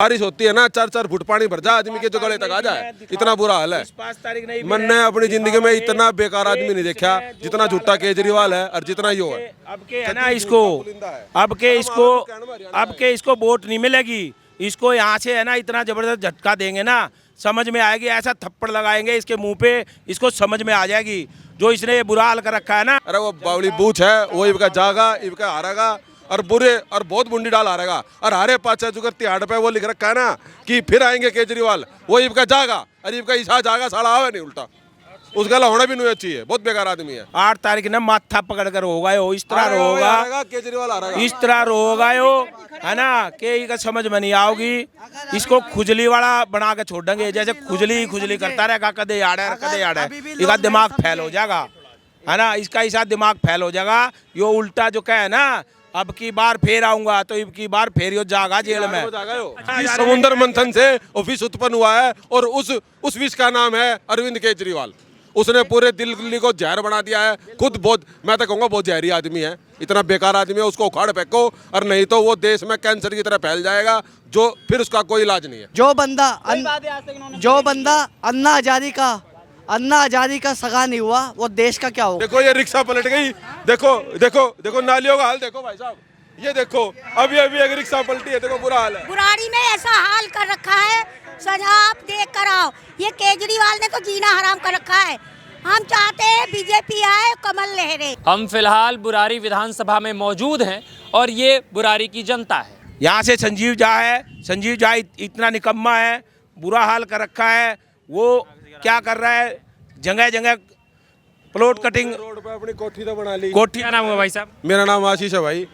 बारिश होती है ना 4-4 फुट पानी भर जाए आदमी के जो गले तक आ जाए, इतना बुरा हाल है। 5 तारीख नहीं मैंने अपनी जिंदगी में इतना बेकार आदमी नहीं देखा जितना झूठा केजरीवाल है और जितना यो है। अब के है ना अब के इसको वोट नहीं मिलेगी। इसको यहाँ से है ना इतना जबरदस्त झटका देंगे ना, समझ में आएगी। ऐसा थप्पड़ लगाएंगे इसके मुंह पे, इसको समझ में आ जाएगी जो इसने ये बुरा हाल कर रखा है ना। अरे वो बावली बूथ है वो इनका जागा इनका हारेगा और बुरे और बहुत बुंडी डाल हारेगा। और हारे पाचा जुगर तिहाड़ पे वो लिख रखा है ना कि फिर आएंगे केजरीवाल, वो इनका जागा और इनका ईसा जागा साला आवे नहीं उल्टा उसका होना भी नहीं अच्छी है। बहुत बेकार आदमी है। 8 तारीख ने माथा पकड़ कर होगा यो, इस तरह होगा केजरीवाल हारेगा, इस तरह होगा यो है ना कि का समझ में नहीं आओगी। इसको खुजली वाला बना के छोड़ देंगे, जैसे खुजली करता रहेगा कदे आड़े इसका दिमाग फैल हो जाएगा है ना, इसका ऐसा दिमाग फैल हो जाएगा। यो उल्टा जो कहे ना अब की बार फिर आऊंगा तो अब की बार फिर यो जागा जेल में। इस समुद्र मंथन से विष उत्पन्न हुआ है और उस विष का नाम है अरविंद केजरीवाल। उसने पूरे दिल्ली को जहर बना दिया है। खुद बहुत, मैं तो कहूँगा बहुत जहरी आदमी है, इतना बेकार आदमी है। उसको उखाड़ फेंको और नहीं तो वो देश में कैंसर की तरह फैल जाएगा जो फिर उसका कोई इलाज नहीं है। जो बंदा अन्ना हजारी का सगा नहीं हुआ वो देश का क्या होगा। देखो ये रिक्शा पलट गई, देखो नालियों का हाल देखो भाई साहब, ये देखो अभी एक रिक्शा पलटी है, देखो बुरा हाल है। बुराड़ी में ऐसा हाल कर रखा है, सजा आप देख कर आओ। ये केजरीवाल ने तो जीना हराम कर रखा है। हम चाहते हैं बीजेपी आए, कमल लहरे। हम फिलहाल बुराड़ी विधानसभा में मौजूद हैं और ये बुराड़ी की जनता है। यहाँ से संजीव झा है, संजीव झा इतना निकम्मा है, बुरा हाल कर रखा है। वो क्या कर रहा है, जगह जगह प्लॉट कटिंग, रोड पे अपनी कोठी तो बना ली। कोठी क्या नाम हुआ भाई साहब? मेरा नाम आशीष है भाई।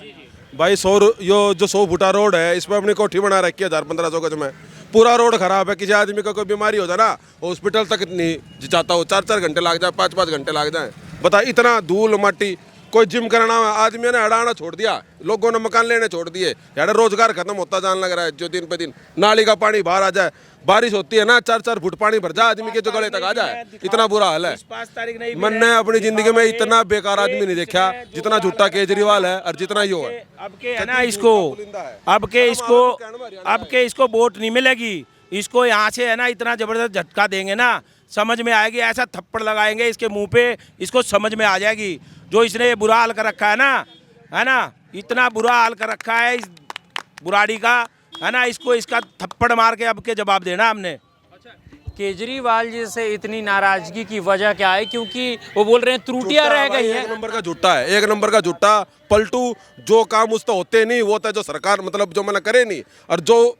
100 फुटा रोड है, इस पर अपनी कोठी बना रखी है 1000-1500 गज में। पूरा रोड खराब है, किसी आदमी को कोई बीमारी हो जाए ना हॉस्पिटल तक नहीं जाता हो, 4-4 घंटे लग जाए, 5-5 घंटे लग जाए। बता इतना धूल माटी, कोई जिम करना आदमी ने हड़ाना छोड़ दिया, लोगों ने मकान लेने छोड़ दिए, यार रोजगार खत्म होता जाने लग रहा है। जो दिन पे दिन नाली का पानी बाहर आ जाए, बारिश होती है ना 4-4 फुट पानी भर जाए आदमी के जो गले तक आ जाए, इतना बुरा हाल है। 5 तारीख नहीं मैंने अपनी जिंदगी में इतना बेकार आदमी नहीं देखा जितना झूठा केजरीवाल है और जितना यो है। अब के है ना अब के इसको वोट नहीं मिलेगी। इसको यहाँ से है ना इतना जबरदस्त झटका देंगे ना, समझ में आएगी। ऐसा थप्पड़ लगाएंगे इसके मुंह पे, इसको समझ में आ जाएगी जो इसने ये बुरा हाल कर रखा है ना, इतना बुरा हाल कर रखा है इस बुराड़ी का है ना। इसको इसका थप्पड़ मार के अब के जवाब देना हमने। केजरीवाल जी से इतनी नाराजगी की वजह क्या है? क्योंकि वो बोल रहे हैं त्रुटियां रह गई हैं। एक नंबर का झूठा है, एक नंबर का झूठा पलटू। जो काम उस तो होते नहीं, वो तो जो सरकार मतलब जो मैंने करे नहीं, और जो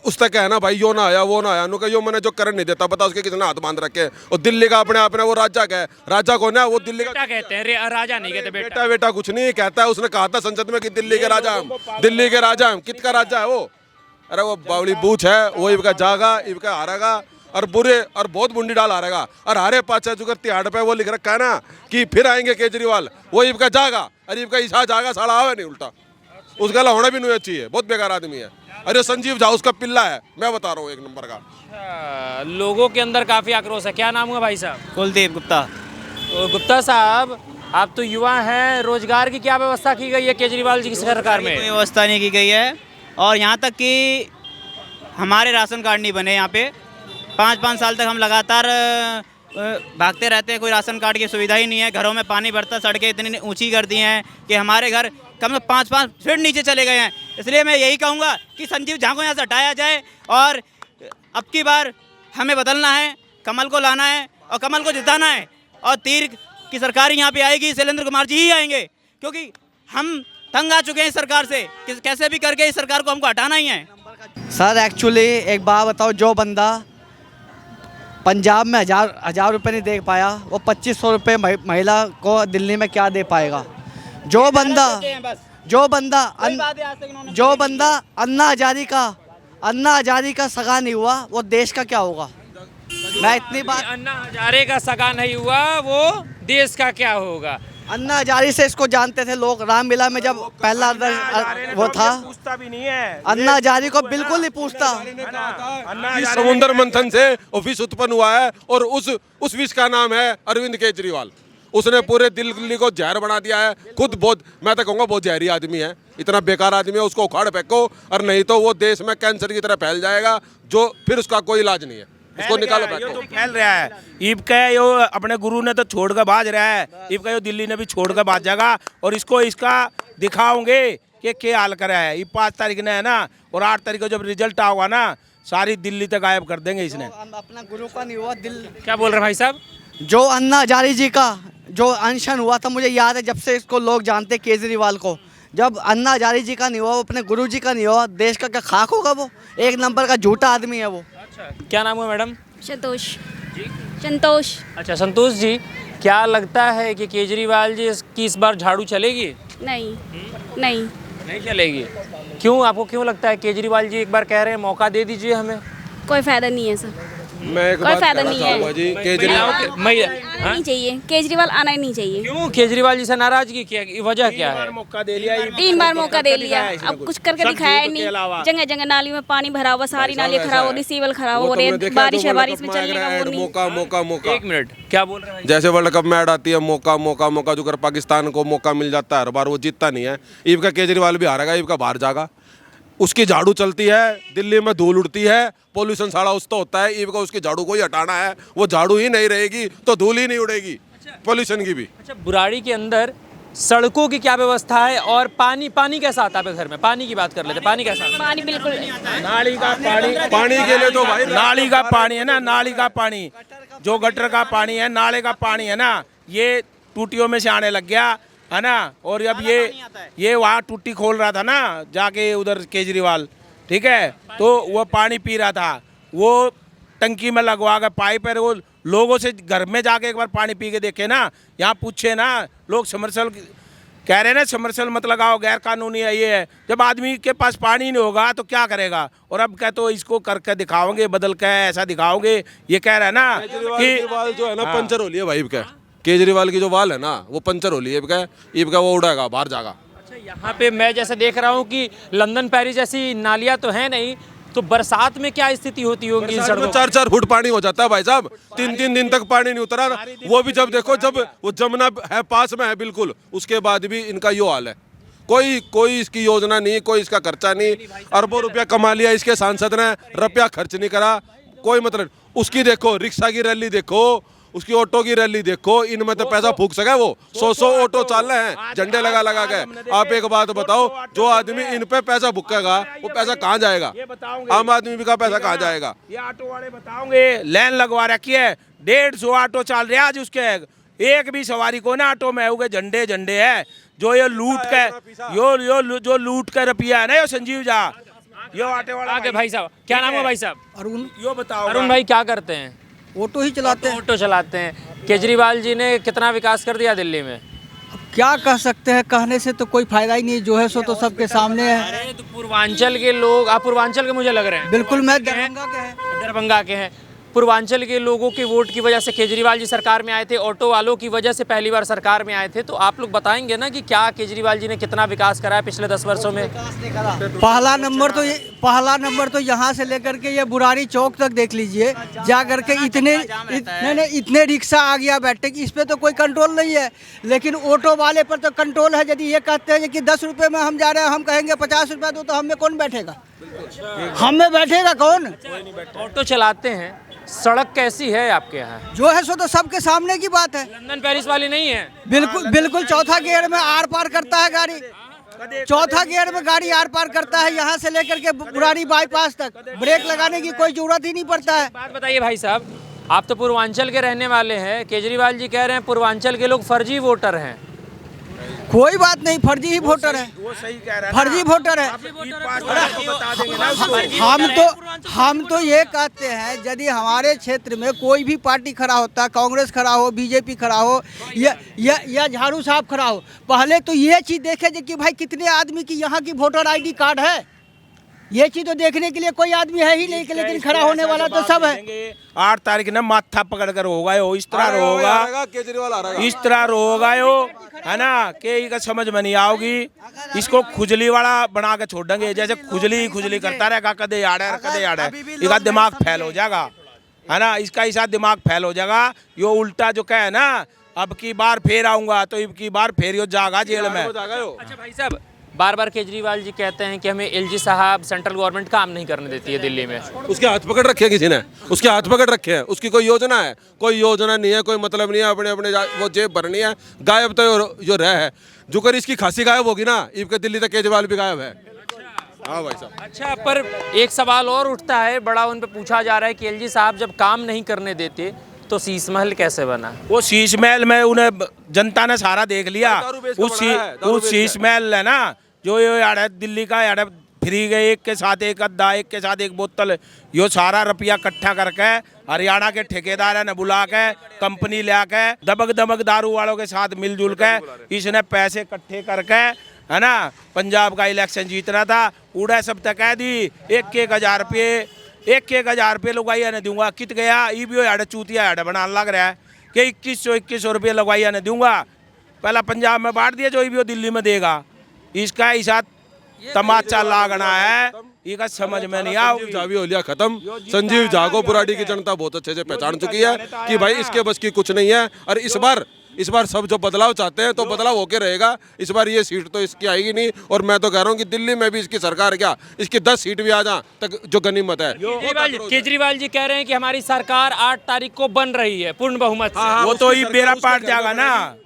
उस तक है ना भाई यो ना आया वो ना आया, नुका यो मैंने जो कर नहीं देता, पता उसके कितना हाथ बांध रखे। और दिल्ली का अपने आप ने वो राजा का है, राजा को ना वो दिल्ली का कहते हैं, राजा नहीं कहते। बेटा कुछ नहीं कहता है। उसने कहा था संसद में कि दिल्ली के राजा हम, दिल्ली के राजा हम। कित का राजा है वो? अरे वो बावली बूथ है वो इनका जागा इनका हारेगा और बुरे और बहुत बुंडी डाल हारेगा। और हारे पाचा जुगर तिहाड़ पे वो लिख रखा है ना कि फिर आएंगे केजरीवाल, वो इनका जागा और इनका ईसा जागा साला आवे नहीं उल्टा उसका होना भी नहीं अच्छी है। बहुत बेकार आदमी है। अरे संजीव झा उसका पिल्ला है, मैं बता रहा हूँ, एक नंबर का। लोगों के अंदर काफी आक्रोश है। क्या नाम हुआ भाई साहब? कुलदीप गुप्ता। तो गुप्ता साहब, आप तो युवा हैं, रोजगार की क्या व्यवस्था की गई है केजरीवाल जी की सरकार में? कोई व्यवस्था नहीं की गई है और यहाँ तक कि हमारे राशन कार्ड नहीं बने। यहाँ पे 5-5 साल तक हम लगातार भागते रहते हैं, कोई राशन कार्ड की सुविधा ही नहीं है। घरों में पानी भरता, सड़कें इतनी ऊंची कर दी हैं कि हमारे घर कम से 5-5 फीट नीचे चले गए हैं। इसलिए मैं यही कहूँगा कि संजीव झा को यहाँ से हटाया जाए और अब की बार हमें बदलना है, कमल को लाना है और कमल को जिताना है। और तीर की सरकार यहाँ पे आएगी, शैलेंद्र कुमार जी ही आएंगे, क्योंकि हम तंग आ चुके हैं इस सरकार से। कैसे भी करके इस सरकार को हमको हटाना ही है। सर एक्चुअली एक बात बताओ, जो बंदा पंजाब में हजार रुपये नहीं दे पाया, वो 2500 रुपये महिला को दिल्ली में क्या दे पाएगा। जो बंदा अन्ना हजारी का सगा नहीं हुआ वो देश का क्या होगा। मैं इतनी बात, अन्ना हजारे का सगा नहीं हुआ वो देश का क्या होगा। अन्ना हजारी से इसको जानते थे लोग। रामलीला में जब पहला वो था, पूछता भी नहीं है, अन्ना हजारी को बिल्कुल नहीं पूछता। इस समुद्र मंथन से विष उत्पन्न हुआ है और उस विष का नाम है अरविंद केजरीवाल। उसने पूरे दिल्ली को जहर बना दिया है। खुद बहुत, मैं तो कहूँगा बहुत जहरी आदमी है, इतना बेकार आदमी है, उसको उखाड़ फेंको, और नहीं तो वो देश में कैंसर की तरह फैल जाएगा, जो फिर उसका कोई इलाज नहीं है। उसको निकालो ये तो फेंको। फैल रहा है। ईब का यो अपने गुरु ने तो छोड़ कर भाज रहा है, ईब का यो दिल्ली ने भी छोड़ कर भाज जाएगा, और इसको इसका दिखाओगे कि क्या हाल करा है। ये 5 तारीख ने है ना, और 8 तारीख को जब रिजल्ट आओगा ना, सारी दिल्ली तक गायब कर देंगे इसने। हम अपना गुरु का नहीं हुआ दिल। क्या बोल रहे हैं भाई साहब? जो अन्ना हजारे जी का जो अनशन हुआ था, मुझे याद है जब से इसको लोग जानते केजरीवाल को, जब अन्ना हजारे जी का नहीं हुआ, वो अपने गुरु जी का नहीं हुआ, देश का क्या खाक होगा? वो एक नंबर का झूठा आदमी है वो। अच्छा, क्या नाम है मैडम? संतोष जी। संतोष। अच्छा संतोष जी, क्या लगता है कि केजरीवाल जी की इस बार झाड़ू चलेगी? नहीं नहीं नहीं चलेगी। क्यों, आपको क्यों लगता है? केजरीवाल जी एक बार कह रहे हैं मौका दे दीजिए हमें। कोई फायदा नहीं है सर, मैं एक कोई बात फायदा कहना नहीं है। चाहूँगा जी, केजरीवाल आना नहीं चाहिए, केजरीवाल आना ही नहीं चाहिए। क्यों केजरीवाल जी से नाराजगी क्या, वजह क्या है? मौका दे लिया, 3 बार मौका दे लिया, अब कुछ करके दिखाया ही नहीं। जगह जगह नाली में पानी भरा हुआ, सारी नाली खराब हो रही, सीवल खराब हो रही है, बारिश है, बारिश में चलने का वो नहीं। मौका मौका मौका। एक मिनट, क्या बोल रहे हैं? जैसे वर्ल्ड कप में ऐड आती है, मौका मौका मौका, जो कर पाकिस्तान को मौका मिल जाता है हर बार, वो जीतता नहीं है। ईब का केजरीवाल भी हारेगा, ईब का बाहर जाएगा। उसकी झाड़ू चलती है, दिल्ली में धूल उड़ती है, पोल्यूशन सारा उसका होता है। ईब का उसकी झाड़ू को ही हटाना है, वो झाड़ू ही नहीं रहेगी तो धूल ही नहीं उड़ेगी, पोल्यूशन की भी। अच्छा, बुराड़ी के अंदर सड़कों की क्या व्यवस्था है, और पानी कैसा आता है आपके घर में? पानी की बात कर लेते हैं, पानी कैसा आता है? पानी बिल्कुल नहीं आता है। नाली का पानी के लिए तो भाई नाली का पानी है ना, नाली का पानी, जो गटर का पानी है, नाले का पानी है ना, ये टूटियों में से आने लग गया है ना। और अब ये वहाँ टूटी खोल रहा था ना जाके उधर केजरीवाल, ठीक है, तो वो पानी पी रहा था, वो टंकी में लगवा कर पाइप है। वो लोगों से घर में जाके एक बार पानी पी के देखे ना, यहाँ पूछे ना लोग, समरसल कह रहे हैं ना, समरसल मत लगाओ, गैर कानूनी है ये है। जब आदमी के पास पानी नहीं होगा तो क्या करेगा? और अब कह तो इसको करके दिखाओगे, बदल के ऐसा दिखाओगे, ये कह रहा है ना केजरीवाल जो है ना पंचर हो लिया भाई ईब का। केजरीवाल की जो वाल है ना वो पंचर हो लिया ईब का वो उड़ेगा, बाहर जाएगा। अच्छा, यहाँ पे मैं जैसे देख रहा हूँ कि लंदन पेरिस जैसी नालियाँ तो हैं नहीं, तो बरसात में क्या स्थिति होती होगी इन सड़कों? 4-4 फुट पानी हो जाता है भाई साहब, 3-3 दिन तक पानी नहीं उतरा। वो भी जब देखो, जब वो जमुना है पास में है बिल्कुल, उसके बाद भी इनका यो हाल है। कोई इसकी योजना नहीं, कोई इसका खर्चा नहीं। अरबों रुपया कमा लिया इसके सांसद ने, रुपया खर्च नहीं करा, कोई मतलब। उसकी देखो रिक्शा की रैली देखो, उसकी ऑटो की रैली देखो, इनमें तो पैसा फूक सके। वो 100 ऑटो चल रहे हैं झंडे लगा के। आप एक बात बताओ, जो आदमी इन पे पैसा फूकेगा वो पैसा कहाँ जाएगा? आम आदमी का पैसा कहाँ जाएगा? ये ऑटो वाले बताओगे, लाइन लगवा रखी है, 150 ऑटो चल रहे आज उसके, एक भी सवारी को ना ऑटो में होगे, झंडे है। जो ये लूट के जो लूट के रुपया है ना, ये संजीव झा, ये ऑटो वाला आगे भाई साहब, क्या नाम है भाई साहब? अरुण। यो बताओ अरुण भाई, क्या करते हैं? ऑटो ही चलाते हैं। ऑटो चलाते हैं। केजरीवाल जी ने कितना विकास कर दिया दिल्ली में? क्या कह सकते हैं, कहने से तो कोई फायदा ही नहीं, जो है सो तो सबके सामने है। अरे तो पूर्वांचल के लोग, आप पूर्वांचल के मुझे लग रहे हैं। बिल्कुल, मैं दरभंगा के हैं। दरभंगा के हैं। पूर्वांचल के लोगों के वोट की वजह से केजरीवाल जी सरकार में आए थे, ऑटो वालों की वजह से पहली बार सरकार में आए थे। तो आप लोग बताएंगे ना कि क्या केजरीवाल जी ने कितना विकास करा है पिछले 10 वर्षों में? पहला नंबर तो यहाँ से लेकर के ये बुराड़ी चौक तक देख लीजिए, जा करके इतने रिक्शा आ गया बैठे कि इस पे तो कोई कंट्रोल नहीं है। लेकिन ऑटो वाले पर तो कंट्रोल है। यदि ये कहते हैं कि 10 रुपये में हम जा रहे हैं, हम कहेंगे 50 रुपये दो, तो हम में कौन बैठेगा? हम में बैठेगा कौन? ऑटो चलाते हैं, सड़क कैसी है आपके यहाँ? जो है सो तो सबके सामने की बात है। लंदन पेरिस वाली नहीं है। बिल्कुल चौथा गियर में आर पार करता है गाड़ी, चौथा गियर में गाड़ी आर पार करता है, यहाँ से लेकर के बुराड़ी बाईपास तक ब्रेक लगाने की कोई जरूरत ही नहीं पड़ता है। बात बताइए भाई साहब, आप तो पूर्वांचल के रहने वाले हैं, केजरीवाल जी कह रहे हैं पूर्वांचल के लोग फर्जी वोटर हैं। कोई बात नहीं, फर्जी ही वोटर है, वो सही कह रहा है, फर्जी वोटर है। बता देंगे ना उसको। हम तो ये कहते हैं, यदि हमारे क्षेत्र में कोई भी पार्टी खड़ा होता, कांग्रेस खड़ा हो, बीजेपी खड़ा हो, या झाड़ू साहब खड़ा हो, पहले तो ये चीज़ देखे कि भाई कितने आदमी की यहाँ की वोटर ID कार्ड है। ये चीज तो देखने के लिए कोई आदमी है ही नहीं, लेकिन खड़ा होने वाला तो सब है। 8 तारीख ने माथा पकड़ कर होगा यो, इस तरह होगा, केजरीवाल आ रहा है, इस तरह होगा यो, है ना, कि का समझ में नहीं आओगी। इसको खुजली वाला बना के छोड़ देंगे, जैसे खुजली करता रहेगा, कदे आड़े इसका दिमाग फैल हो जाएगा, है ना, इसका ऐसा दिमाग फैल हो जाएगा। यो उल्टा जो कहे ना अब की बार फिर आऊंगा तो अब की बार फिर यो जागा जेल में। अच्छा भाई साहब, बार बार केजरीवाल जी कहते हैं कि हमें एलजी साहब सेंट्रल गवर्नमेंट काम नहीं करने देती है दिल्ली में। उसके हाथ पकड़ रखे हैं किसी ने, उसके हाथ पकड़ रखे हैं। उसकी कोई योजना है? कोई योजना नहीं है, कोई मतलब नहीं है। अपने अपने वो जेब भरनी है। गायब तो जो रह है, जो कर इसकी खांसी गायब होगी ना, इब के दिल्ली तक केजरीवाल भी गायब है। हाँ भाई साहब। अच्छा, पर एक सवाल और उठता है बड़ा, उन पे पूछा जा रहा है कि एलजी साहब जब काम नहीं करने देते तो शीश महल कैसे बना? वो शीश महल में उन्हें जनता ने सारा देख लिया। उस शीश महल है ना, जो ये यार दिल्ली का यार फ्री गए, एक के साथ एक अद्दा, एक के साथ एक बोतल, यो सारा रुपया इकट्ठा करके हरियाणा के ठेकेदार ने बुला के कंपनी ले आके दबक दबक दारू वालों के साथ मिलजुल के इसने पैसे इकट्ठे करके, है ना, पंजाब का इलेक्शन जीतना था। उड़ा सब तक कह दी 1,000 रुपये, 1,000 रुपये लगवाइया ने दूंगा। कित गया ई भी यार चूतिया यार बनाने लग रहा है कि 2100 रुपये लगवाइया ने दूंगा। पहला पंजाब में बांट दिया, जो भी वो दिल्ली में देगा। इसका ऐसा तमाचा लागना है, ये समझ में नहीं आओ। जावी होलिया खत्म। संजीव झा को बुराड़ी की जनता बहुत अच्छे से पहचान चुकी है कि भाई इसके बस की कुछ नहीं है। और इस बार सब जो बदलाव चाहते हैं तो बदलाव होके रहेगा। इस बार ये सीट तो इसकी आएगी नहीं। और मैं तो कह रहा हूँ कि दिल्ली में भी इसकी सरकार क्या, इसकी 10 सीट भी आ जा तक जो गनीमत है। केजरीवाल जी कह रहे हैं कि हमारी सरकार 8 तारीख को बन रही है पूर्ण बहुमत से। वो तो ये बेरा पाट जाएगा ना।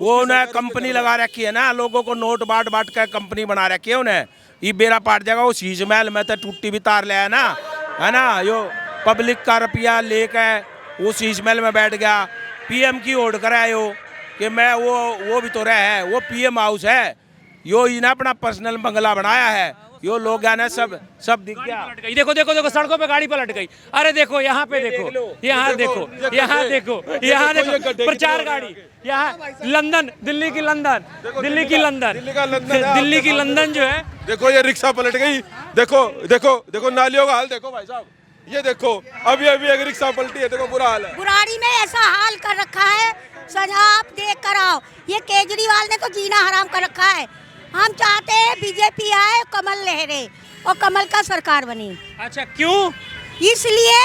वो उन्हें कंपनी लगा रखी है ना, लोगों को नोट बांट बांट कर कंपनी बना रखी है उन्हें। ये बेरा पाट जाएगा। वो शीश महल में तो टूटी भी तार ले है ना, यो पब्लिक का रुपया लेके वो शीश महल में बैठ गया। पीएम की ओढ़ कर आयो कि मैं वो भी तो रहा है, वो पीएम हाउस है, यो इन्हें अपना पर्सनल बंगला बनाया है। यो लोग ना सब दिख गया। देखो देखो देखो, सड़कों पे गाड़ी पलट गई। अरे देखो यहाँ पे, देखो यहाँ देखो, यहाँ देखो, यहाँ देखो प्रचार गाड़ी। यहाँ लंदन, दिल्ली की लंदन, दिल्ली की लंदन जो है, देखो ये रिक्शा पलट गई। देखो देखो देखो नालियों का हाल देखो भाई साहब। ये देखो अभी एक रिक्शा पलटी है, देखो बुरा हाल है। बुराड़ी में ऐसा हाल कर रखा है, सजा आप देख कर आओ। ये केजरीवाल ने तो जीना हराम कर रखा है। हम चाहते हैं बीजेपी आए, कमल लहरे और कमल का सरकार बनी। अच्छा क्यों? इसलिए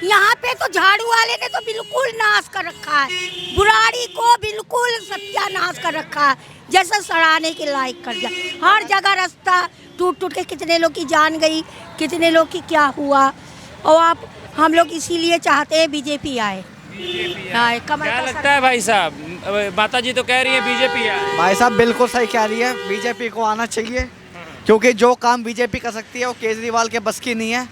यहाँ पे तो झाड़ू वाले ने तो बिल्कुल नाश कर रखा है। बुराड़ी को बिल्कुल सत्यानाश कर रखा है, जैसे सड़ाने के लायक कर दिया। हर जगह रास्ता टूट टूट के कितने लोग की जान गई, कितने लोग की क्या हुआ। और हम लोग इसीलिए चाहते हैं बीजेपी आए। क्या लगता है भाई साहब? माता जी तो कह रही है बीजेपी आए। भाई साहब बिल्कुल सही कह रही है, बीजेपी को आना चाहिए। क्योंकि जो काम बीजेपी कर सकती है वो केजरीवाल के बस की नहीं है।